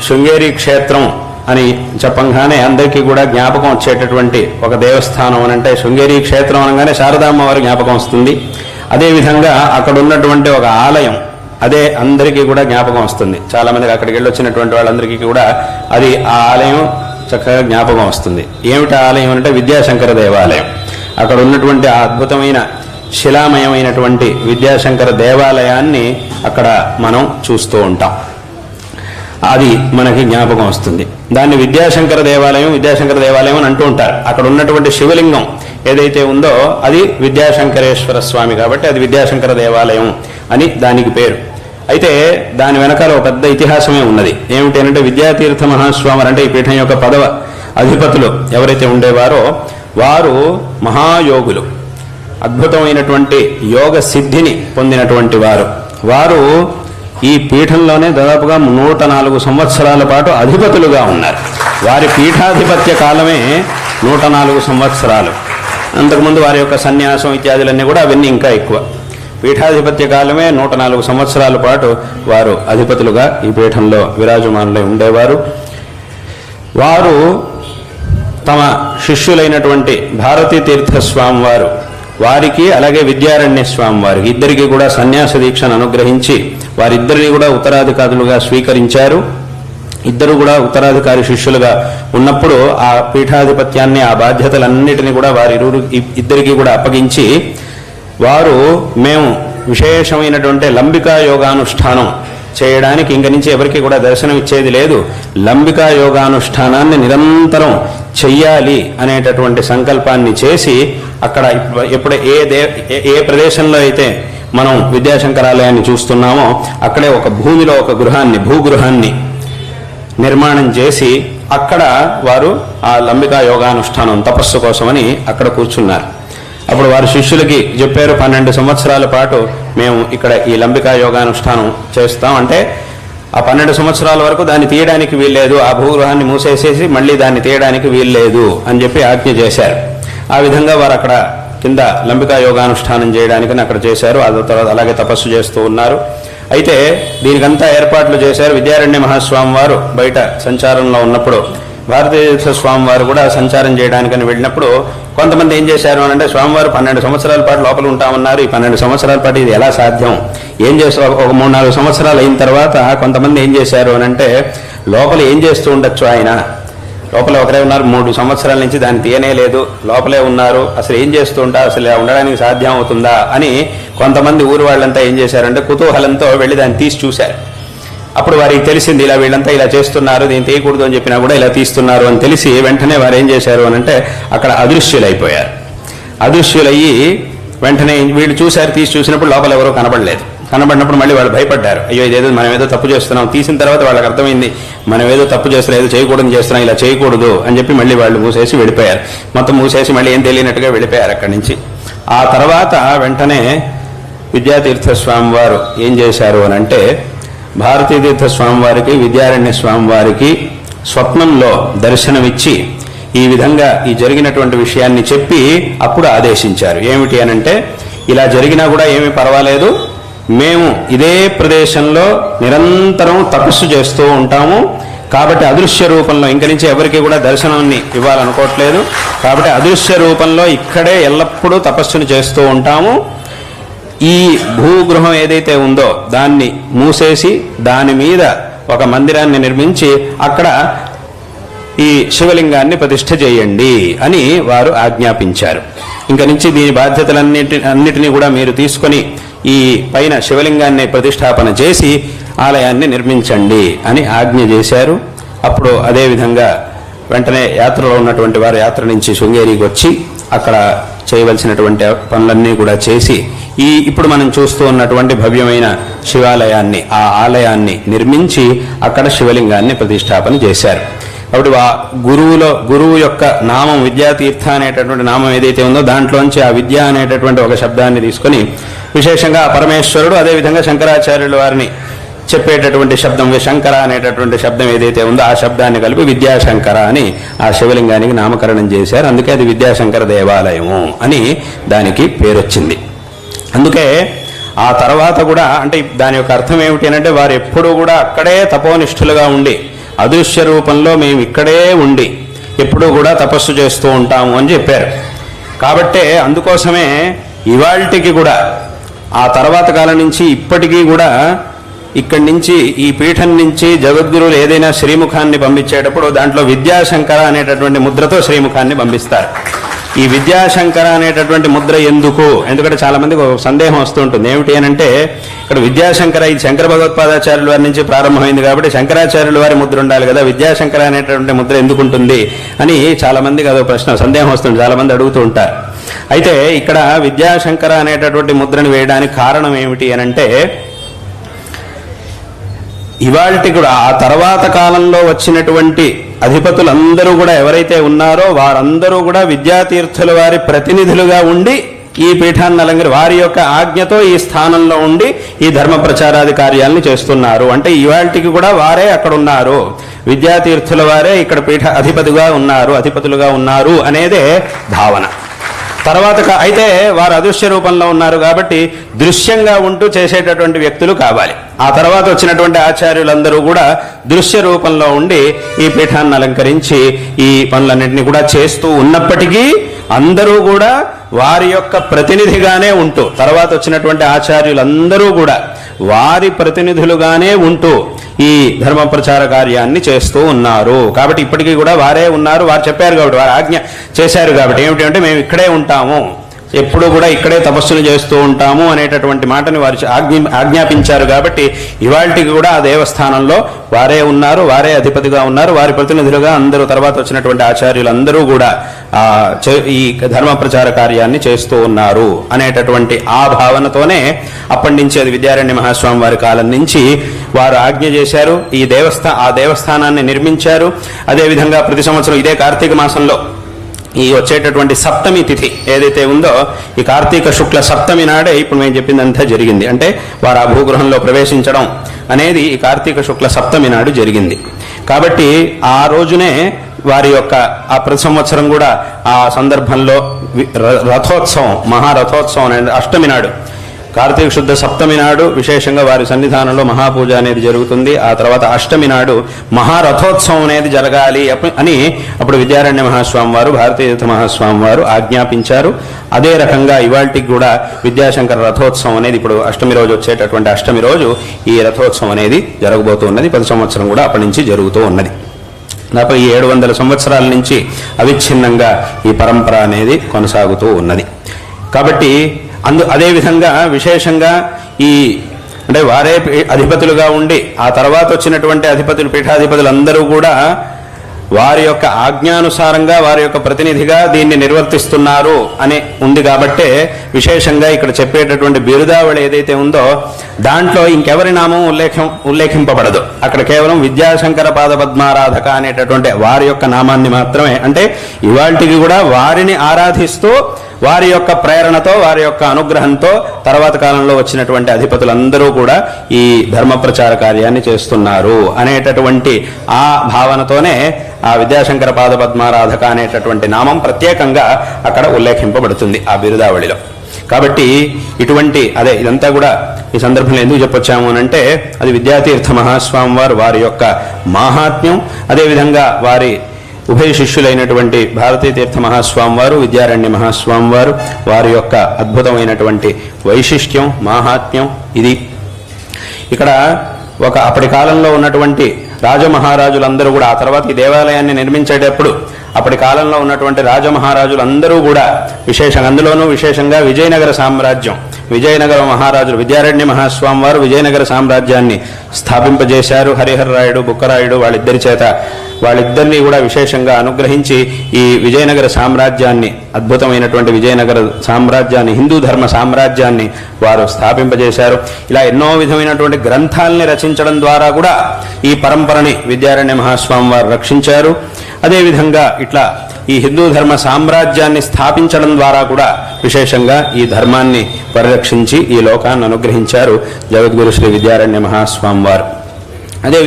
శృంగేరి క్షేత్రం అని చెప్పంగానే అందరికీ కూడా జ్ఞాపకం వచ్చేటటువంటి ఒక దేవస్థానం అని అంటే శృంగేరి క్షేత్రం అనగానే శారదామ్మ వారి జ్ఞాపకం వస్తుంది. అదేవిధంగా అక్కడ ఉన్నటువంటి ఒక ఆలయం అదే అందరికీ కూడా జ్ఞాపకం వస్తుంది. చాలామందికి అక్కడికి వెళ్ళొచ్చినటువంటి వాళ్ళందరికీ కూడా అది ఆ ఆలయం చక్కగా జ్ఞాపకం వస్తుంది. ఏమిటి ఆలయం అంటే విద్యాశంకర దేవాలయం. అక్కడ ఉన్నటువంటి ఆ అద్భుతమైన శిలామయమైనటువంటి విద్యాశంకర దేవాలయాన్ని అక్కడ మనం చూస్తూ ఉంటాం. అది మనకి జ్ఞాపకం వస్తుంది. దాన్ని విద్యాశంకర దేవాలయం అని అంటూ ఉంటారు. అక్కడ ఉన్నటువంటి శివలింగం ఏదైతే ఉందో అది విద్యాశంకరేశ్వర స్వామి కాబట్టి అది విద్యాశంకర దేవాలయం అని దానికి పేరు. అయితే దాని వెనకాల ఒక పెద్ద ఇతిహాసమే ఉన్నది. ఏమిటి అంటే విద్యాతీర్థ మహాస్వామి అంటే ఈ పీఠం యొక్క పదవ అధిపతులు ఎవరైతే ఉండేవారో వారు మహాయోగులు, అద్భుతమైనటువంటి యోగ సిద్ధిని పొందినటువంటి వారు ఈ పీఠంలోనే దాదాపుగా 104 సంవత్సరాల పాటు అధిపతులుగా ఉన్నారు. వారి పీఠాధిపత్య కాలమే 104 సంవత్సరాలు. అంతకుముందు వారి యొక్క సన్యాసం ఇత్యాదులన్నీ కూడా అవన్నీ ఇంకా ఎక్కువ. పీఠాధిపత్య కాలమే 104 సంవత్సరాల పాటు వారు అధిపతులుగా ఈ పీఠంలో విరాజమానులై ఉండేవారు. వారు తమ శిష్యులైనటువంటి భారతీ తీర్థస్వామి వారికి అలాగే విద్యారణ్య స్వామి వారికి ఇద్దరికి కూడా సన్యాస దీక్షను అనుగ్రహించి వారిద్దరిని కూడా ఉత్తరాధికారులుగా స్వీకరించారు. ఇద్దరు కూడా ఉత్తరాధికారి శిష్యులుగా ఉన్నప్పుడు ఆ పీఠాధిపత్యాన్ని ఆ బాధ్యతలన్నిటినీ కూడా ఇద్దరికి కూడా అప్పగించి వారు మేము విశేషమైనటువంటి లంబికా యోగానుష్ఠానం చేయడానికి ఇంక నుంచి ఎవరికి కూడా దర్శనం ఇచ్చేది లేదు, లంబికా యోగానుష్ఠానాన్ని నిరంతరం చెయ్యాలి అనేటటువంటి సంకల్పాన్ని చేసి అక్కడ ఎప్పుడు ఏ ప్రదేశంలో అయితే మనం విద్యాశంకరాలయాన్ని చూస్తున్నామో అక్కడే ఒక భూమిలో ఒక భూగృహాన్ని నిర్మాణం చేసి అక్కడ వారు ఆ లంబికా యోగానుష్ఠానం తపస్సు కోసమని అక్కడ కూర్చున్నారు. అప్పుడు వారి శిష్యులకి చెప్పారు, 12 సంవత్సరాల పాటు మేము ఇక్కడ ఈ లంబికా యోగానుష్ఠానం చేస్తాం అంటే ఆ 12 సంవత్సరాల వరకు దాన్ని తీయడానికి వీల్లేదు, ఆ భూగృహాన్ని మూసేసేసి మళ్ళీ దాన్ని తీయడానికి వీల్లేదు అని చెప్పి ఆజ్ఞ చేశారు. ఆ విధంగా వారు అక్కడ కింద లంబికా యోగానుష్ఠానం చేయడానికని అక్కడ చేశారు. ఆ తర్వాత అలాగే తపస్సు చేస్తూ ఉన్నారు. అయితే దీనికంతా ఏర్పాట్లు చేశారు. విద్యారణ్య మహాస్వామి వారు బయట సంచారంలో ఉన్నప్పుడు భారతీయ స్వామివారు కూడా సంచారం చేయడానికని వెళ్ళినప్పుడు కొంతమంది ఏం చేశారు అని అంటే స్వామివారు 12 సంవత్సరాల పాటు లోపల ఉంటామన్నారు. ఈ 12 సంవత్సరాల పాటు ఇది ఎలా సాధ్యం? ఏం చేస్తారు? ఒక 3-4 సంవత్సరాలు అయిన తర్వాత కొంతమంది ఏం చేశారు అని అంటే లోపల ఏం చేస్తూ ఉండొచ్చు, ఆయన లోపల ఒకరే ఉన్నారు, 3 సంవత్సరాల నుంచి దాన్ని తీయనే లేదు, లోపలే ఉన్నారు, అసలు ఏం చేస్తూ ఉంటారు, అసలు ఇలా ఉండడానికి సాధ్యం అవుతుందా అని కొంతమంది ఊరు వాళ్ళంతా ఏం చేశారంటే కుతూహలంతో వెళ్ళి దాన్ని తీసి చూశారు. అప్పుడు వారికి తెలిసింది ఇలా వీళ్ళంతా ఇలా చేస్తున్నారు, దీన్ని తీయకూడదు అని చెప్పినా కూడా ఇలా తీస్తున్నారు అని తెలిసి వెంటనే వారు ఏం చేశారు అని అంటే అక్కడ అదృశ్యులైపోయారు. అదృశ్యులయ్యి వెంటనే వీళ్ళు చూశారు, తీసి చూసినప్పుడు లోపల ఎవరో కనబడలేదు. కనబడినప్పుడు మళ్ళీ వాళ్ళు భయపడ్డారు, అయ్యో ఇదేదో మనం ఏదో తప్పు చేస్తున్నాం. తీసిన తర్వాత వాళ్ళకి అర్థమైంది మనం ఏదో తప్పు చేస్తున్నాం, ఏదో చేయకూడదు చేస్తున్నాం, ఇలా చేయకూడదు అని చెప్పి మళ్ళీ వాళ్ళు మూసేసి వెళ్ళిపోయారు. మొత్తం మూసేసి మళ్ళీ ఏం తెలియనట్టుగా వెళ్ళిపోయారు అక్కడి నుంచి. ఆ తర్వాత వెంటనే విద్యాతీర్థ స్వామి వారు ఏం చేశారు అని అంటే భారతీతీర్థ స్వామివారికి విద్యారణ్య స్వామివారికి స్వప్నంలో దర్శనమిచ్చి ఈ విధంగా ఈ జరిగినటువంటి విషయాన్ని చెప్పి అప్పుడు ఆదేశించారు. ఏమిటి అనంటే ఇలా జరిగినా కూడా ఏమీ పర్వాలేదు, మేము ఇదే ప్రదేశంలో నిరంతరం తపస్సు చేస్తూ ఉంటాము కాబట్టి అదృశ్య రూపంలో ఇంక నుంచి ఎవరికి కూడా దర్శనాన్ని ఇవ్వాలనుకోవట్లేదు కాబట్టి అదృశ్య రూపంలో ఇక్కడే ఎల్లప్పుడూ తపస్సును చేస్తూ ఉంటాము. ఈ భూగృహం ఏదైతే ఉందో దాన్ని మూసేసి దాని మీద ఒక మందిరాన్ని నిర్మించి అక్కడ ఈ శివలింగాన్ని ప్రతిష్ఠ చేయండి అని వారు ఆజ్ఞాపించారు. ఇంక నుంచి దీని బాధ్యతలన్నిటినీ కూడా మీరు తీసుకొని ఈ పైన శివలింగాన్ని ప్రతిష్టాపన చేసి ఆలయాన్ని నిర్మించండి అని ఆజ్ఞ చేశారు. అప్పుడు అదేవిధంగా వెంటనే యాత్రలో ఉన్నటువంటి వారు యాత్ర నుంచి శృంగేరికి వచ్చి అక్కడ చేయవలసినటువంటి పనులన్నీ కూడా చేసి ఇప్పుడు మనం చూస్తూ ఉన్నటువంటి భవ్యమైన శివాలయాన్ని ఆ ఆలయాన్ని నిర్మించి అక్కడ శివలింగాన్ని ప్రతిష్టాపన చేశారు. కాబట్టి గురువు యొక్క నామం విద్యాతీర్థ అనేటటువంటి నామం ఏదైతే ఉందో దాంట్లోంచి ఆ విద్య అనేటటువంటి ఒక శబ్దాన్ని తీసుకొని విశేషంగా పరమేశ్వరుడు అదేవిధంగా శంకరాచార్యుల వారిని చెప్పేటటువంటి శబ్దం శంకర అనేటటువంటి శబ్దం ఏదైతే ఉందో ఆ శబ్దాన్ని కలిపి విద్యాశంకర అని ఆ శివలింగానికి నామకరణం చేశారు. అందుకే అది విద్యాశంకర దేవాలయము అని దానికి పేరొచ్చింది. అందుకే ఆ తర్వాత కూడా అంటే దాని యొక్క అర్థం ఏమిటి అంటే వారు ఎప్పుడూ కూడా అక్కడే తపోనిష్ఠులుగా ఉండి అదృశ్య రూపంలో మేము ఇక్కడే ఉండి ఎప్పుడూ కూడా తపస్సు చేస్తూ ఉంటాము అని చెప్పారు. కాబట్టే అందుకోసమే ఇవాల్టికి కూడా ఆ తర్వాత కాలం నుంచి ఇప్పటికీ కూడా ఇక్కడి నుంచి ఈ పీఠం నుంచి జగద్గురువులు ఏదైనా శ్రీముఖాన్ని పంపించేటప్పుడు దాంట్లో విద్యాశంకర అనేటటువంటి ముద్రతో శ్రీముఖాన్ని పంపిస్తారు. ఈ విద్యాశంకర అనేటటువంటి ముద్ర ఎందుకు? ఎందుకంటే చాలా మందికి ఒక సందేహం వస్తూ ఉంటుంది. ఏమిటి అని అంటే ఇక్కడ విద్యాశంకర ఇది శంకర భగవత్పాదాచార్యుల వారి నుంచి ప్రారంభమైంది కాబట్టి శంకరాచార్యుల వారి ముద్ర ఉండాలి కదా, విద్యాశంకర అనేటటువంటి ముద్ర ఎందుకు ఉంటుంది అని చాలా మందికి అదో ప్రశ్న సందేహం వస్తుంది, చాలా మంది అడుగుతూ ఉంటారు. అయితే ఇక్కడ విద్యాశంకర అనేటటువంటి ముద్రను వేయడానికి కారణం ఏమిటి అని అంటే ఇవాల్టి కూడా ఆ తర్వాత కాలంలో వచ్చినటువంటి అధిపతులందరూ కూడా ఎవరైతే ఉన్నారో వారందరూ కూడా విద్యాతీర్థుల వారి ప్రతినిధులుగా ఉండి ఈ పీఠాన్ని అలంకరి వారి యొక్క ఆజ్ఞతో ఈ స్థానంలో ఉండి ఈ ధర్మ ప్రచారాది కార్యాలను చేస్తున్నారు. అంటే ఇవాల్టికి కూడా వారే అక్కడ ఉన్నారు, విద్యాతీర్థుల వారే ఇక్కడ పీఠ అధిపతులుగా ఉన్నారు అనేదే భావన. తర్వాత అయితే వారు అదృశ్య రూపంలో ఉన్నారు కాబట్టి దృశ్యంగా ఉంటూ చేసేటటువంటి వ్యక్తులు కావాలి. ఆ తర్వాత వచ్చినటువంటి ఆచార్యులందరూ కూడా దృశ్య రూపంలో ఉండి ఈ పీఠాన్ని అలంకరించి ఈ పనులన్నింటినీ కూడా చేస్తూ ఉన్నప్పటికీ అందరూ కూడా వారి యొక్క ప్రతినిధిగానే ఉంటూ తర్వాత వచ్చినటువంటి ఆచార్యులందరూ కూడా వారి ప్రతినిధులుగానే ఉంటూ ఈ ధర్మ ప్రచార కార్యాన్ని చేస్తూ ఉన్నారు. కాబట్టి ఇప్పటికీ కూడా వారే ఉన్నారు, వారు చెప్పారు కాబట్టి వారు ఆజ్ఞ చేశారు కాబట్టి ఏమిటంటే మేము ఇక్కడే ఉంటాము, ఎప్పుడు కూడా ఇక్కడే తపస్సులు చేస్తూ ఉంటాము అనేటటువంటి మాటని వారు ఆజ్ఞాపించారు. కాబట్టి ఇవాల్టికి కూడా ఆ దేవస్థానంలో వారే ఉన్నారు, వారే అధిపతిగా ఉన్నారు, వారి ప్రతినిధులుగా అందరూ తర్వాత వచ్చినటువంటి ఆచార్యులందరూ కూడా ఈ ధర్మ ప్రచార కార్యాన్ని చేస్తూ ఉన్నారు అనేటటువంటి ఆ భావనతోనే అప్పటి నుంచి అది విద్యారణ్య మహాస్వామి వారి కాలం నుంచి వారు ఆజ్ఞ చేశారు. ఆ దేవస్థానాన్ని నిర్మించారు. అదేవిధంగా ప్రతి సంవత్సరం ఇదే కార్తీక మాసంలో ఈ వచ్చేటటువంటి సప్తమి తిథి ఏదైతే ఉందో ఈ కార్తీక శుక్ల సప్తమి నాడే ఇప్పుడు మేము చెప్పిందంతా జరిగింది. అంటే వారు ఆ భూగృహంలో ప్రవేశించడం అనేది ఈ కార్తీక శుక్ల సప్తమి నాడు జరిగింది. కాబట్టి ఆ రోజునే వారి యొక్క ఆ ప్రతి సంవత్సరం కూడా ఆ సందర్భంలో రథోత్సవం మహారథోత్సవం అనేది అష్టమి నాడు కార్తీక శుద్ధ సప్తమి నాడు విశేషంగా వారి సన్నిధానంలో మహాపూజ అనేది జరుగుతుంది. ఆ తర్వాత అష్టమి నాడు మహారథోత్సవం అనేది జరగాలి అని అప్పుడు విద్యారణ్య మహాస్వామి వారు భారతీయ మహాస్వామి వారు ఆజ్ఞాపించారు. అదే రకంగా ఇవాల్టికి కూడా విద్యాశంకర రథోత్సవం అనేది ఇప్పుడు అష్టమి రోజు వచ్చేటటువంటి అష్టమి రోజు ఈ రథోత్సవం అనేది జరగబోతూ ఉన్నది. 10 సంవత్సరం కూడా అప్పటి నుంచి జరుగుతూ ఉన్నది. దాదాపు 700 సంవత్సరాల నుంచి అవిచ్ఛిన్నంగా ఈ పరంపర అనేది కొనసాగుతూ ఉన్నది. కాబట్టి అదేవిధంగా విశేషంగా అంటే వారే అధిపతులుగా ఉండి ఆ తర్వాత వచ్చినటువంటి పీఠాధిపతులందరూ కూడా వారి యొక్క ఆజ్ఞానుసారంగా వారి యొక్క ప్రతినిధిగా దీన్ని నిర్వర్తిస్తున్నారు అని ఉంది. కాబట్టే విశేషంగా ఇక్కడ చెప్పేటటువంటి బిరుదావళి ఏదైతే ఉందో దాంట్లో ఇంకెవరి నామం ఉల్లేఖింపబడదు. అక్కడ కేవలం విద్యాశంకర పాదపద్మారాధక అనేటటువంటి వారి యొక్క నామాన్ని మాత్రమే, అంటే ఇవాల్టికి కూడా వారిని ఆరాధిస్తూ వారి యొక్క ప్రేరణతో వారి యొక్క అనుగ్రహంతో తర్వాత కాలంలో వచ్చినటువంటి అధిపతులందరూ కూడా ఈ ధర్మ ప్రచార కార్యాన్ని చేస్తున్నారు అనేటటువంటి ఆ భావనతోనే ఆ విద్యాశంకర పాదపద్మారాధక అనేటటువంటి నామం ప్రత్యేకంగా అక్కడ ఉల్లేఖింపబడుతుంది ఆ బిరుదావళిలో. కాబట్టి ఇదంతా కూడా ఈ సందర్భంలో ఎందుకు చెప్పొచ్చాము అనంటే అది విద్యాతీర్థ మహాస్వామి వారి యొక్క మాహాత్మ్యం, అదేవిధంగా వారి ఉభయ శిష్యులైనటువంటి భారతీ తీర్థ మహాస్వామి వారు విద్యారణ్య మహాస్వామి వారి యొక్క అద్భుతమైనటువంటి వైశిష్ట్యం మాహాత్మ్యం ఇది. ఇక్కడ అప్పటి కాలంలో ఉన్నటువంటి రాజమహారాజులందరూ కూడా ఆ తర్వాత ఈ దేవాలయాన్ని నిర్మించేటప్పుడు అప్పటి కాలంలో ఉన్నటువంటి రాజమహారాజులందరూ కూడా అందులోనూ విశేషంగా విజయనగర సామ్రాజ్యం విజయనగర మహారాజులు విద్యారణ్య మహాస్వామి వారు విజయనగర సామ్రాజ్యాన్ని స్థాపింపజేశారు. హరిహర రాయుడు బుక్కరాయుడు వాళ్ళిద్దరినీ కూడా విశేషంగా అనుగ్రహించి ఈ విజయనగర సామ్రాజ్యాన్ని అద్భుతమైనటువంటి విజయనగర సామ్రాజ్యాన్ని హిందూ ధర్మ సామ్రాజ్యాన్ని వారు స్థాపింపజేశారు. ఇలా ఎన్నో విధమైనటువంటి గ్రంథాలని రచించడం ద్వారా కూడా ఈ పరంపరని విద్యారణ్య మహాస్వామి వారు రక్షించారు. అదేవిధంగా ఇట్లా ఈ హిందూ ధర్మ సామ్రాజ్యాన్ని స్థాపించడం ద్వారా కూడా విశేషంగా ఈ ధర్మాన్ని పరిరక్షించి ఈ లోకాన్ని అనుగ్రహించారు జగద్గురు శ్రీ విద్యారణ్య మహాస్వామి వారు.